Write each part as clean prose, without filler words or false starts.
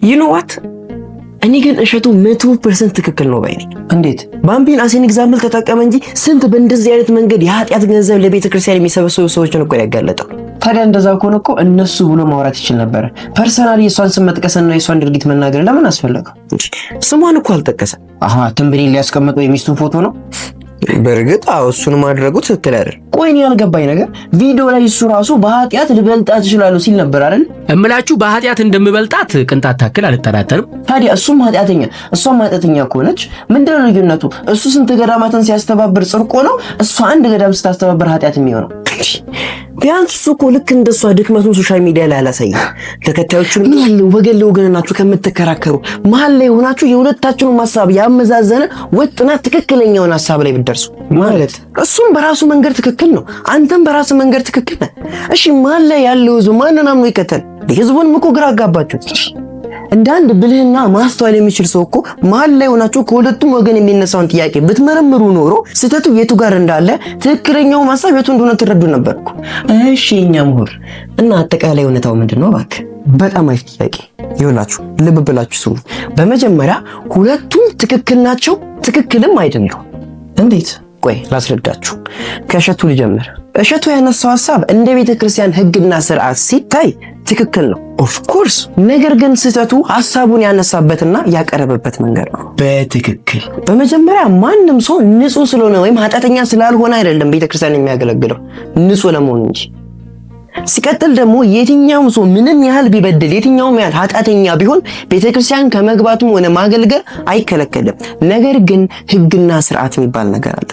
You know what? እኔ ግን እሸቱ 100% ትክክል ነው ባይ ነኝ። እንዴት? ባምቢን አሴን ኤግዛምፕል ተጠቀመ እንጂ ስንት በእንደዚህ አይነት መንገድ የኃጢአት ገንዘብ ለቤተ ክርስቲያን የሚሰበሰቡ ሰዎችን እኮ ያጋለጠው። ታዲያ እንደዛ ከሆነ እኮ እነሱ ብሎ ማውራት ይችል ነበር። ፐርሰናሊ የሷን ስም መጥቀስና የሷን ድርጊት መናገር ለምን አስፈለገው? ስሟን እኮ አልጠቀሰም። ትምብሪን ሊያስቀምጠው የሚስቱን ፎቶ ነው። በእርግጥ እሱን ማድረጉ ትክክል አይደል? ቆይ እኔ ያልገባኝ ነገር ቪዲዮ ላይ እሱ ራሱ በኃጢአት ልበልጣት እችላለሁ ሲል ነበር አይደል? እምላችሁ በኃጢአት እንደምበልጣት ቅንጣት ታክል አልጠራጠርም። ታዲያ እሱም ኃጢአተኛ እሷም ኃጢአተኛ ከሆነች ምንድነው ልዩነቱ? እሱ ስንት ገዳማትን ሲያስተባብር ጽድቅ ነው፣ እሷ አንድ ገዳም ስታስተባብር ኃጢአት የሚሆነው? ቢያንስ እሱ እኮ ልክ እንደሷ ድክመቱን ሶሻል ሚዲያ ላይ አላሳየም። ተከታዮቹን ምን ያለ ወገን ለወገን ናችሁ ከምትከራከሩ መሀል ላይ ሆናችሁ የሁለታችሁን ሐሳብ ያመዛዘነ ወጥና ትክክለኛውን ሐሳብ ላይ ብትደርሱ ማለት እሱም በራሱ መንገድ ትክክል ነው፣ አንተም በራሱ መንገድ ትክክል ነህ። እሺ መሀል ላይ ያለው ህዝብ ማንን አምኖ ይከተል? ህዝቡንም እኮ ግራ አጋባችሁት። እንደ አንድ ብልህና ማስተዋል የሚችል ሰው እኮ መሀል ላይ ሆናችሁ ከሁለቱም ወገን የሚነሳውን ጥያቄ ብትመረምሩ ኖሮ ስህተቱ የቱ ጋር እንዳለ ትክክለኛው ሐሳብ የቱ እንደሆነ ትረዱ ነበር እኮ። እሺ እኛ ምሁር እና አጠቃላይ እውነታው ምንድነው? እባክህ በጣም አሪፍ ጥያቄ። ይኸውላችሁ ልብ ብላችሁ ስሙ። በመጀመሪያ ሁለቱም ትክክል ናቸው፣ ትክክልም አይደሉም። እንዴት? ቆይ ላስረዳችሁ። ከእሸቱ ልጀምር። እሸቱ ያነሳው ሐሳብ እንደ ቤተ ክርስቲያን ሕግና ስርዓት ሲታይ ትክክል ነው ኦፍ ኮርስ። ነገር ግን ስህተቱ ሐሳቡን ያነሳበትና ያቀረበበት መንገድ ነው። በትክክል በመጀመሪያ ማንም ሰው ንጹህ ስለሆነ ወይም ኃጢአተኛ ስላልሆነ አይደለም ቤተ ክርስቲያን የሚያገለግለው ንጹህ ለመሆኑ እንጂ። ሲቀጥል ደግሞ የትኛውም ሰው ምንም ያህል ቢበድል የትኛውም ያህል ኃጢአተኛ ቢሆን ቤተ ክርስቲያን ከመግባቱም ሆነ ማገልገል አይከለከልም። ነገር ግን ሕግና ስርዓት የሚባል ነገር አለ።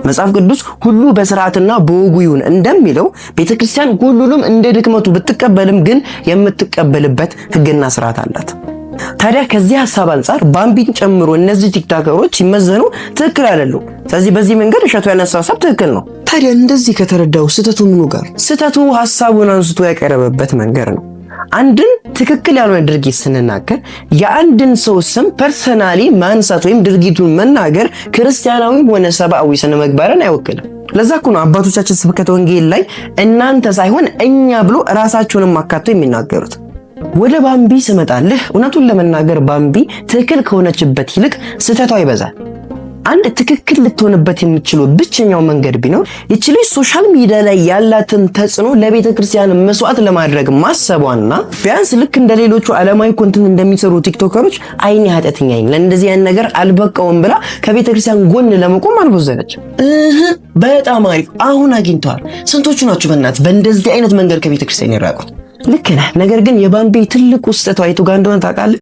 መጽሐፍ ቅዱስ ሁሉ በስርዓትና በወጉ ይሁን እንደሚለው ቤተ ክርስቲያን ሁሉንም እንደ ድክመቱ ብትቀበልም ግን የምትቀበልበት ሕግና ስርዓት አላት። ታዲያ ከዚህ ሐሳብ አንፃር ባምቢን ጨምሮ እነዚህ ቲክቶከሮች ሲመዘኑ ትክክል አይደሉም። ስለዚህ በዚህ መንገድ እሸቱ ያነሳው ሐሳብ ትክክል ነው። ታዲያ እንደዚህ ከተረዳው ስህተቱ ምኑ ጋር? ስህተቱ ሐሳቡን አንስቶ ያቀረበበት መንገድ ነው። አንድን ትክክል ያልሆነ ድርጊት ስንናገር የአንድን ሰው ስም ፐርሰናሊ ማንሳት ወይም ድርጊቱን መናገር ክርስቲያናዊም ሆነ ሰብአዊ ስነ ምግባርን አይወክልም። ለዛ እኮ ነው አባቶቻችን ስብከተ ወንጌል ላይ እናንተ ሳይሆን እኛ ብሎ ራሳቸውንም አካቶ የሚናገሩት። ወደ ባምቢ ስመጣልህ እውነቱን ለመናገር ባምቢ ትክክል ከሆነችበት ይልቅ ስህተቷ ይበዛል። አንድ ትክክል ልትሆንበት የምትችለው ብቸኛው መንገድ ቢኖር ይቺ ልጅ ሶሻል ሚዲያ ላይ ያላትን ተጽዕኖ ለቤተ ክርስቲያን መስዋዕት ለማድረግ ማሰቧና ቢያንስ ልክ እንደ ሌሎቹ ዓለማዊ ኮንተንት እንደሚሰሩ ቲክቶከሮች አይኔ ኃጢአተኛ ነኝ ለእንደዚህ አይነት ነገር አልበቃውም ብላ ከቤተ ክርስቲያን ጎን ለመቆም አልቦዘነች። በጣም አሪፍ። አሁን አግኝተዋል። ስንቶቹ ናቸው በእናትህ በእንደዚህ አይነት መንገድ ከቤተ ክርስቲያን የራቁት? ልክ ነህ። ነገር ግን የባምቢ ትልቁ ስህተቷ የቱ ጋር እንደሆነ ታውቃለህ?